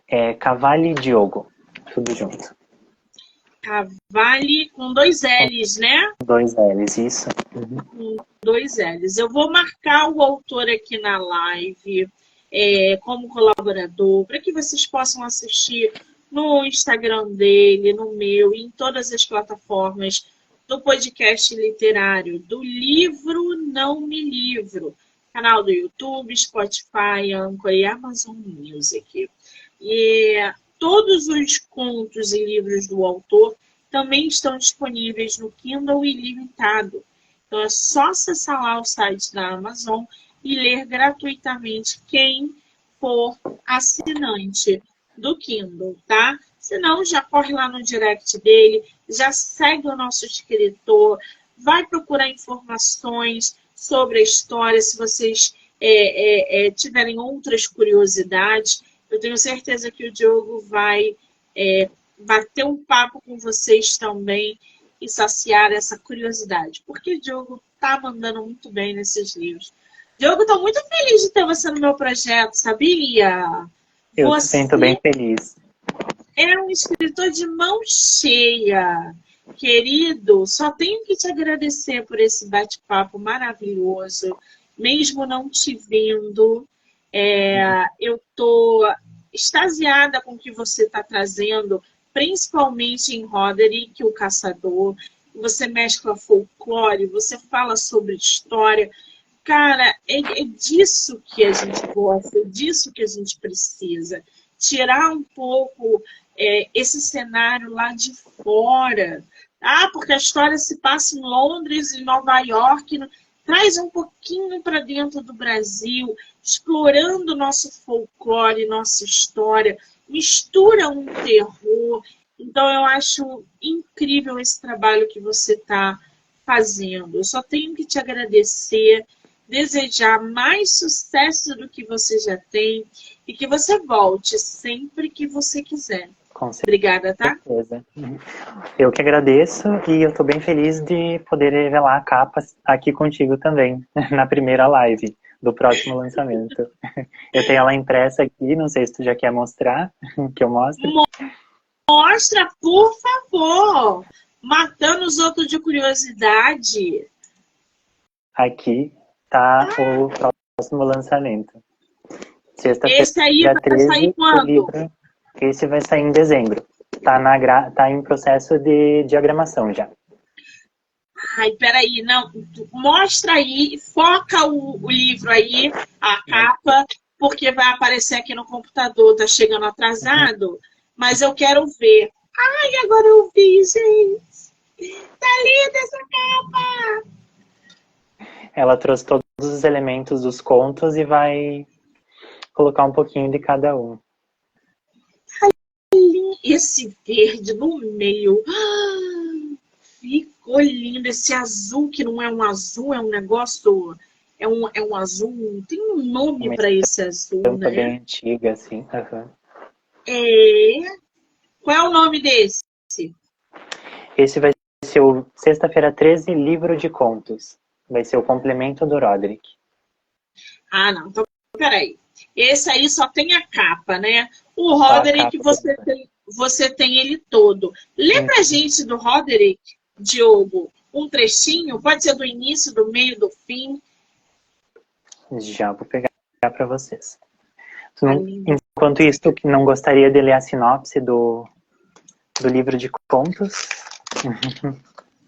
B: É Cavalli Diogo, tudo junto.
A: Cavalli com dois L's, né?
B: 2 L's, isso.
A: Com dois L's. Eu vou marcar o autor aqui na live como colaborador, para que vocês possam assistir no Instagram dele, no meu, em todas as plataformas do podcast literário, do livro Não Me Livro, canal do YouTube, Spotify, Anchor e Amazon Music. E todos os contos e livros do autor também estão disponíveis no Kindle Ilimitado. Então é só acessar lá o site da Amazon e ler gratuitamente quem for assinante do Kindle, tá? Se não, já corre lá no direct dele, já segue o nosso escritor, vai procurar informações sobre a história, se vocês tiverem outras curiosidades. Eu tenho certeza que o Diogo vai bater um papo com vocês também e saciar essa curiosidade. Porque o Diogo tá mandando muito bem nesses livros. Diogo, estou muito feliz de ter você no meu projeto, sabia?
B: Eu
A: Você
B: também estou bem feliz.
A: é um escritor de mão cheia. Querido, só tenho que te agradecer por esse bate-papo maravilhoso. Mesmo não te vendo, eu estou extasiada com o que você está trazendo, principalmente em Roderick, o Caçador. Você mescla folclore, você fala sobre história. Cara, é disso que a gente gosta, é disso que a gente precisa. Tirar um pouco esse cenário lá de fora. Ah, porque a história se passa em Londres, em Nova York. traz um pouquinho para dentro do Brasil, explorando nosso folclore, nossa história, mistura um terror. Então, eu acho incrível esse trabalho que você está fazendo. Eu só tenho que te agradecer, desejar mais sucesso do que você já tem e que você volte sempre que você quiser.
B: Com
A: Obrigada, tá?
B: certeza. Eu que agradeço e eu estou bem feliz de poder revelar a capa aqui contigo também, na primeira live do próximo lançamento. Eu tenho ela impressa aqui, não sei se tu já quer mostrar, que eu mostre.
A: Mostra, por favor! Matando os outros de curiosidade.
B: Aqui tá o próximo lançamento.
A: Esse aí
B: Sexta-feira
A: vai sair
B: 13, o
A: quando?
B: livro, esse vai sair em dezembro. Tá em processo de diagramação já.
A: Ai, peraí, não. Mostra aí, foca o livro aí, a capa, porque vai aparecer aqui no computador, tá chegando atrasado, mas eu quero ver. Ai, agora eu vi, gente. Tá linda essa capa!
B: Ela trouxe todos os elementos dos contos e vai colocar um pouquinho de cada um.
A: Esse verde no meio. Ficou lindo. Esse azul, que não é um azul, é um negócio. É um azul. Tem um nome
B: Uma
A: para esse azul,
B: estampa
A: né?
B: bem antiga, assim. Uhum.
A: É. Qual é o nome desse?
B: Esse vai ser o Sexta-feira 13, livro de contos. Vai ser o complemento do Roderick.
A: Ah, não. Então, peraí. Esse aí só tem a capa, né? O
B: Só a
A: Roderick,
B: capa.
A: você tem ele todo. Lê pra gente do Roderick, Diogo, um trechinho. Pode ser do início, do meio, do fim.
B: Já vou pegar para vocês.
A: Tá lindo.
B: Enquanto isso, tu que não gostaria de ler a sinopse do livro de contos?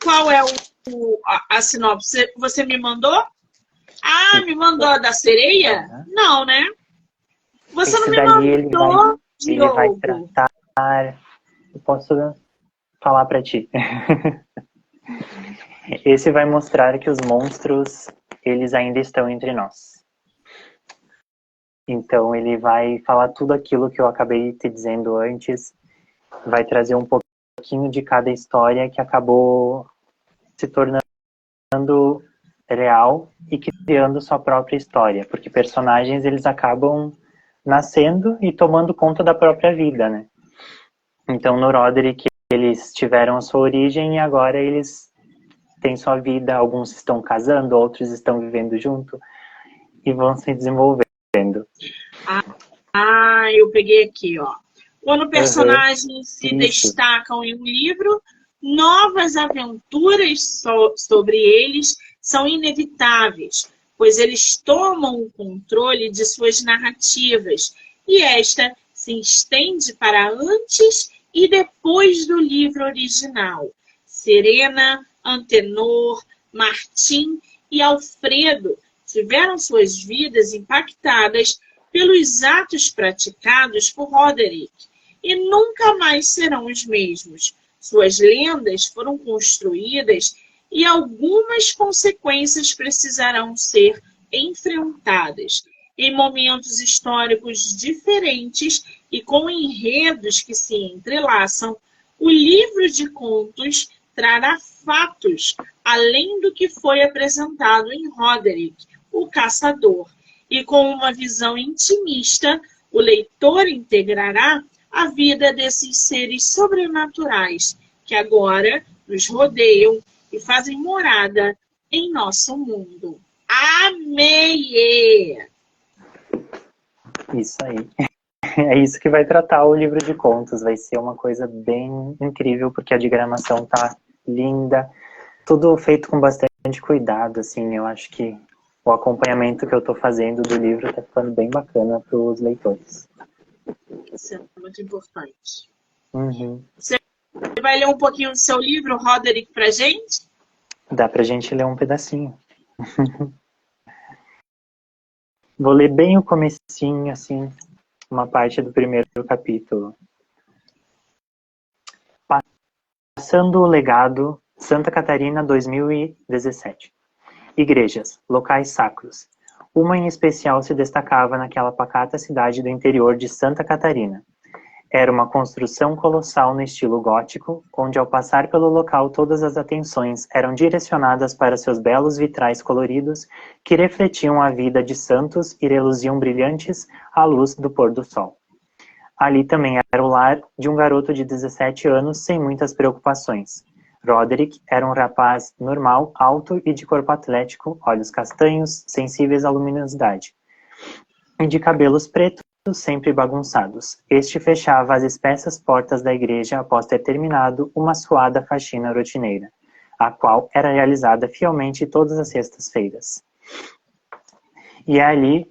A: Qual é a sinopse? Você me mandou? Ah, me mandou a da sereia?
B: Uhum.
A: Não, né? Você não
B: Esse
A: me
B: daí
A: mandou,
B: ele vai
A: Diogo.
B: tratar. Eu posso falar para ti. Esse vai mostrar que os monstros, eles ainda estão entre nós. Então ele vai falar tudo aquilo que eu acabei te dizendo antes, vai trazer um pouquinho de cada história que acabou se tornando real e criando sua própria história, porque personagens eles acabam nascendo e tomando conta da própria vida, né? Então no Roderick eles tiveram a sua origem e agora eles têm sua vida, alguns estão casando, outros estão vivendo junto e vão se desenvolvendo.
A: Ah, eu peguei aqui, ó. Quando
B: Uhum.
A: personagens se
B: Isso.
A: destacam em um livro, novas aventuras sobre eles são inevitáveis, pois eles tomam o controle de suas narrativas e esta se estende para antes e depois do livro original. Serena, Antenor, Martim e Alfredo tiveram suas vidas impactadas pelos atos praticados por Roderick e nunca mais serão os mesmos. Suas lendas foram construídas e algumas consequências precisarão ser enfrentadas. Em momentos históricos diferentes e com enredos que se entrelaçam, o livro de contos trará fatos além do que foi apresentado em Roderick, o Caçador, e com uma visão intimista, o leitor integrará a vida desses seres sobrenaturais que agora nos rodeiam e fazem morada em nosso mundo. Amei!
B: Isso aí. É isso que vai tratar o livro de contos. Vai ser uma coisa bem incrível, porque a diagramação tá linda. Tudo feito com bastante cuidado, assim. Eu acho que o acompanhamento que eu tô fazendo do livro tá ficando bem bacana para os leitores.
A: Isso é muito importante.
B: Uhum.
A: Você vai ler um pouquinho do seu livro, Roderick, pra gente?
B: Dá pra gente ler um pedacinho. Vou ler bem o comecinho, assim, uma parte do primeiro capítulo. Passando o legado, Santa Catarina 2017. Igrejas, locais sacros. Uma em especial se destacava naquela pacata cidade do interior de Santa Catarina. Era uma construção colossal no estilo gótico, onde ao passar pelo local todas as atenções eram direcionadas para seus belos vitrais coloridos que refletiam a vida de santos e reluziam brilhantes à luz do pôr do sol. Ali também era o lar de um garoto de 17 anos sem muitas preocupações. Roderick era um rapaz normal, alto e de corpo atlético, olhos castanhos, sensíveis à luminosidade, e de cabelos pretos sempre bagunçados. Este fechava as espessas portas da igreja após ter terminado uma suada faxina rotineira, a qual era realizada fielmente todas as sextas-feiras. E é ali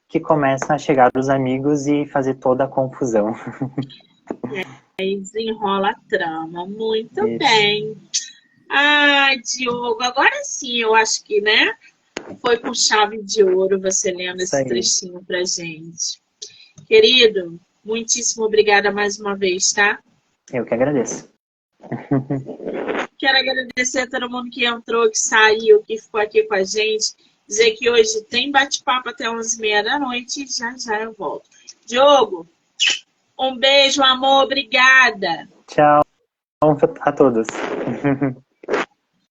B: que começam a chegar os amigos e fazer toda a confusão.
A: Aí desenrola a trama. Muito
B: Isso.
A: bem. Ai, Diogo, agora sim, eu acho que, né? Foi com chave de ouro você lendo
B: Isso
A: esse
B: aí.
A: trechinho pra gente. Querido, muitíssimo obrigada mais uma vez, tá?
B: Eu que agradeço.
A: Quero agradecer a todo mundo que entrou, que saiu, que ficou aqui com a gente. Dizer que hoje tem bate-papo até 11h30 da noite e já já eu volto. Diogo, um beijo, amor, obrigada.
B: Tchau a todos.